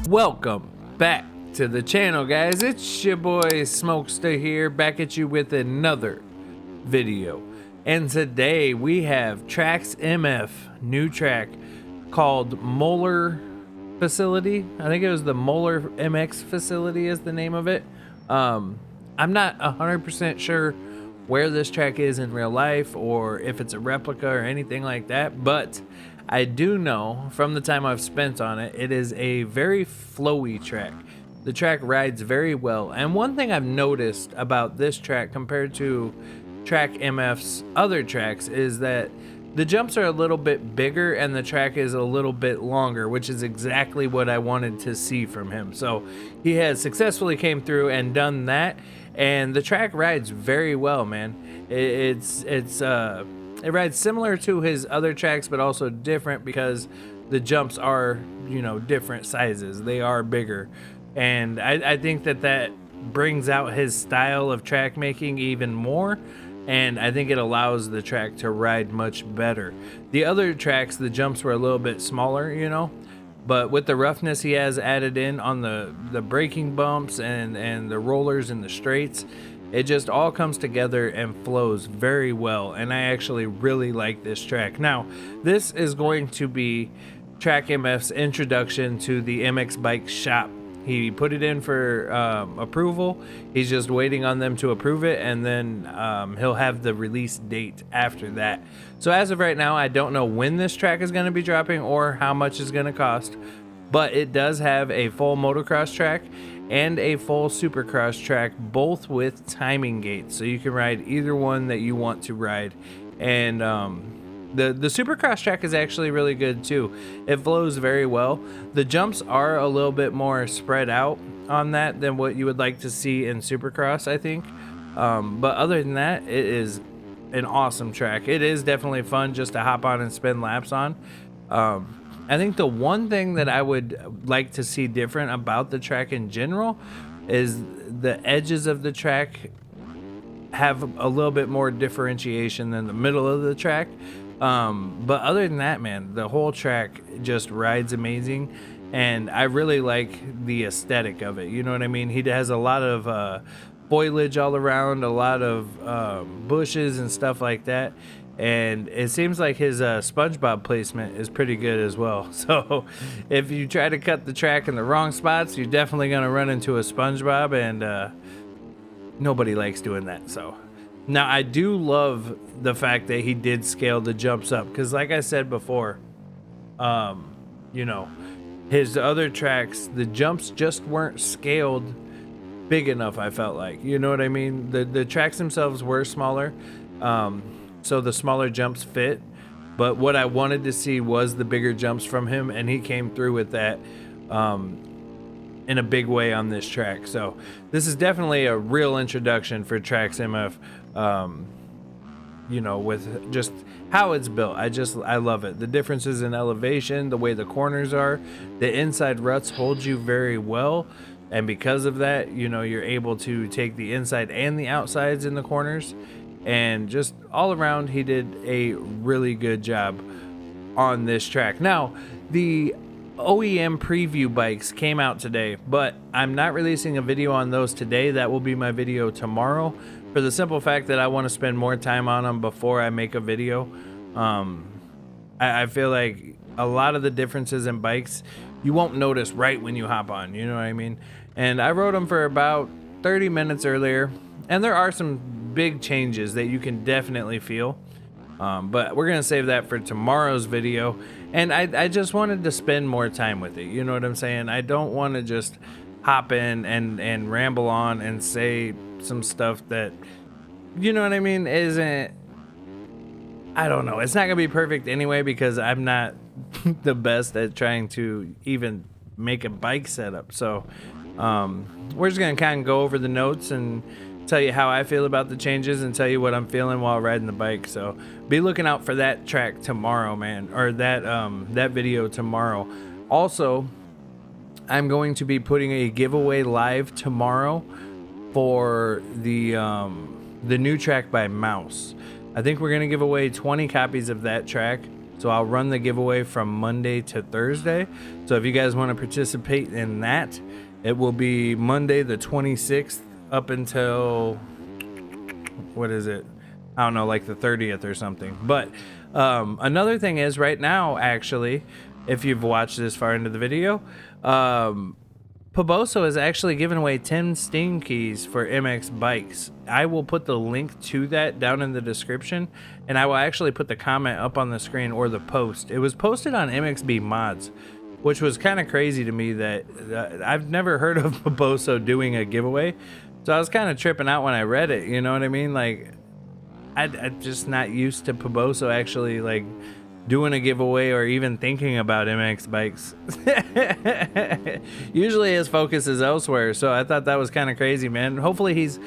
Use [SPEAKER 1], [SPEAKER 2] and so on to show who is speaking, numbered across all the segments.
[SPEAKER 1] Welcome back to the channel, guys. It's your boy Smokester here, back at you with another video. And today we have Trax MF, new track called Mher Facility. I think it was the Mher MX Facility is the name of it. I'm not 100% sure where this track is in real life or if it's a replica or anything like that, but I do know from the time I've spent on it, it is a very flowy track. The track rides very well, and one thing I've noticed about this track compared to Track MF's other tracks is that the jumps are a little bit bigger and the track is a little bit longer, which is exactly what I wanted to see from him. So he has successfully came through and done that, and the track rides very well, man. It rides similar to his other tracks, but also different because the jumps are, different sizes. They are bigger. And I think that brings out his style of track making even more. And I think it allows the track to ride much better. The other tracks, the jumps were a little bit smaller, but with the roughness he has added in on the braking bumps and the rollers and the straights, it just all comes together and flows very well, and I actually really like this track. Now, this is going to be Track MF's introduction to the MX Bike shop. He put it in for approval. He's just waiting on them to approve it, and then he'll have the release date after that. So as of right now, I don't know when this track is going to be dropping or how much it's going to cost, but it does have a full motocross track and a full supercross track, both with timing gates, so you can ride either one that you want to ride. And the supercross track is actually really good too. It flows very well. The jumps are a little bit more spread out on that than what you would like to see in supercross, I think. But other than that, it is an awesome track. It is definitely fun just to hop on and spin laps on. I think the one thing that I would like to see different about the track in general is the edges of the track have a little bit more differentiation than the middle of the track. But other than that, man, the whole track just rides amazing, and I really like the aesthetic of it. You know what I mean? He has a lot of foliage all around, a lot of bushes and stuff like that. And it seems like his SpongeBob placement is pretty good as well. So if you try to cut the track in the wrong spots, you're definitely going to run into a SpongeBob, and nobody likes doing that. So now I do love the fact that he did scale the jumps up, because like I said before, his other tracks, the jumps just weren't scaled big enough, I felt like. You know what I mean? The tracks themselves were smaller. So the smaller jumps fit, but what I wanted to see was the bigger jumps from him, and he came through with that in a big way on this track. So this is definitely a real introduction for Trax MF, with just how it's built. I love it. The differences in elevation, the way the corners are, the inside ruts hold you very well, and because of that, you're able to take the inside and the outsides in the corners. And just all around, he did a really good job on this track. Now, the OEM preview bikes came out today, but I'm not releasing a video on those today. That will be my video tomorrow, for the simple fact that I want to spend more time on them before I make a video. I feel like a lot of the differences in bikes, you won't notice right when you hop on, you know what I mean? And I rode them for about 30 minutes earlier, and there are some big changes that you can definitely feel, but we're gonna save that for tomorrow's video. And I just wanted to spend more time with it, you know what I'm saying? I don't want to just hop in and ramble on and say some stuff that, you know what I mean, isn't, I don't know, it's not gonna be perfect anyway, because I'm not the best at trying to even make a bike setup. So we're just gonna kind of go over the notes and tell you how I feel about the changes and tell you what I'm feeling while riding the bike. So be looking out for that track tomorrow, man, or that video tomorrow. Also, I'm going to be putting a giveaway live tomorrow for the new track by Mouse. I think we're gonna give away 20 copies of that track. So I'll run the giveaway from Monday to Thursday. So if you guys want to participate in that, it will be Monday the 26th up until, what is it? I don't know, like the 30th or something. But another thing is right now, actually, if you've watched this far into the video, Puboso is actually giving away 10 Steam keys for MX bikes. I will put the link to that down in the description, and I will actually put the comment up on the screen or the post. It was posted on MXB Mods, which was kind of crazy to me that I've never heard of Puboso doing a giveaway. So I was kind of tripping out when I read it, you know what I mean? Like, I'm just not used to Puboso actually, like, doing a giveaway or even thinking about MX bikes. Usually his focus is elsewhere, so I thought that was kind of crazy, man. Hopefully he's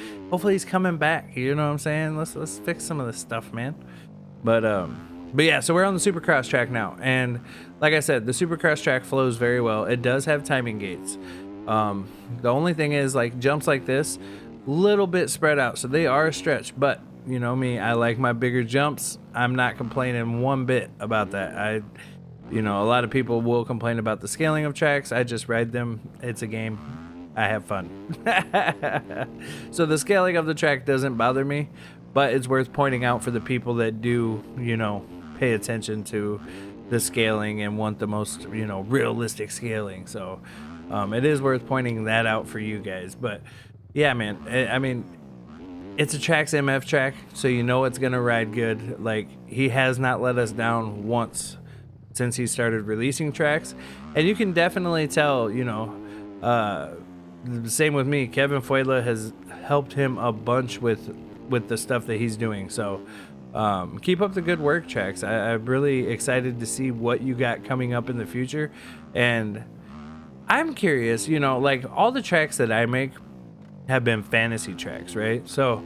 [SPEAKER 1] coming back, you know what I'm saying? Let's fix some of this stuff, man. But yeah, so we're on the Supercross track now, and like I said, the Supercross track flows very well. It does have timing gates. The only thing is, like, jumps like this, little bit spread out, so they are a stretch, but you know me, I like my bigger jumps. I'm not complaining one bit about that. You know, a lot of people will complain about the scaling of tracks. I just ride them. It's a game. I have fun. So the scaling of the track doesn't bother me, but it's worth pointing out for the people that do, you know, pay attention to the scaling and want the most, you know, realistic scaling. So it is worth pointing that out for you guys. But yeah, man, I mean, it's a Trax MF track, so you know it's gonna ride good. Like, he has not let us down once since he started releasing tracks, and you can definitely tell, you know, the same with me. Kevin Fuela has helped him a bunch with the stuff that he's doing. So keep up the good work, Trax. I'm really excited to see what you got coming up in the future, and I'm curious, you know, like, all the tracks that I make have been fantasy tracks, right? So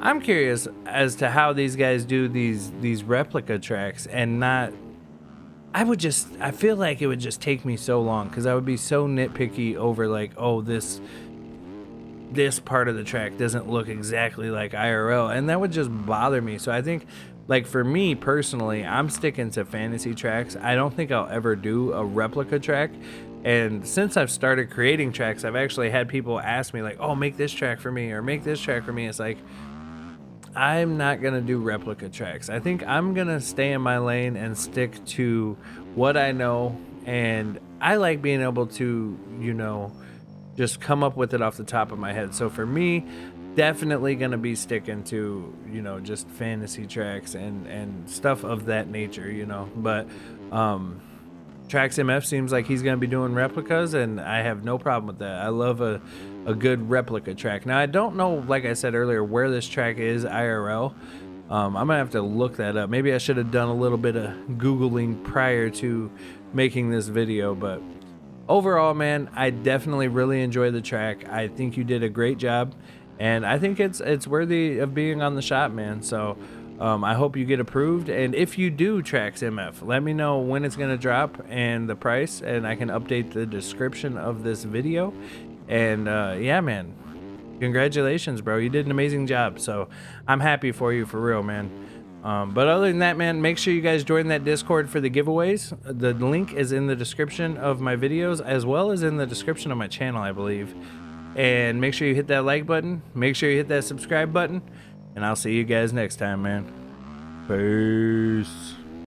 [SPEAKER 1] I'm curious as to how these guys do these replica tracks, and not, I feel like it would just take me so long, because I would be so nitpicky over, like, oh, this part of the track doesn't look exactly like IRL, and that would just bother me. So I think, like, for me personally, I'm sticking to fantasy tracks. I don't think I'll ever do a replica track. And since I've started creating tracks, I've actually had people ask me, like, oh, make this track for me, or make this track for me. It's like, I'm not going to do replica tracks. I think I'm going to stay in my lane and stick to what I know. And I like being able to, you know, just come up with it off the top of my head. So for me, definitely going to be sticking to, you know, just fantasy tracks and stuff of that nature, you know. But Trax MF seems like he's going to be doing replicas, and I have no problem with that. I love a good replica track. Now, I don't know, like I said earlier, where this track is IRL. I'm going to have to look that up. Maybe I should have done a little bit of Googling prior to making this video, but overall, man, I definitely really enjoy the track. I think you did a great job, and I think it's worthy of being on the shop, man. So I hope you get approved, and if you do Trax MF, let me know when it's going to drop and the price, and I can update the description of this video. And yeah, man, congratulations, bro. You did an amazing job, so I'm happy for you, for real, man. But other than that, man, make sure you guys join that Discord for the giveaways. The link is in the description of my videos, as well as in the description of my channel, I believe. And make sure you hit that like button, make sure you hit that subscribe button, and I'll see you guys next time, man. Peace.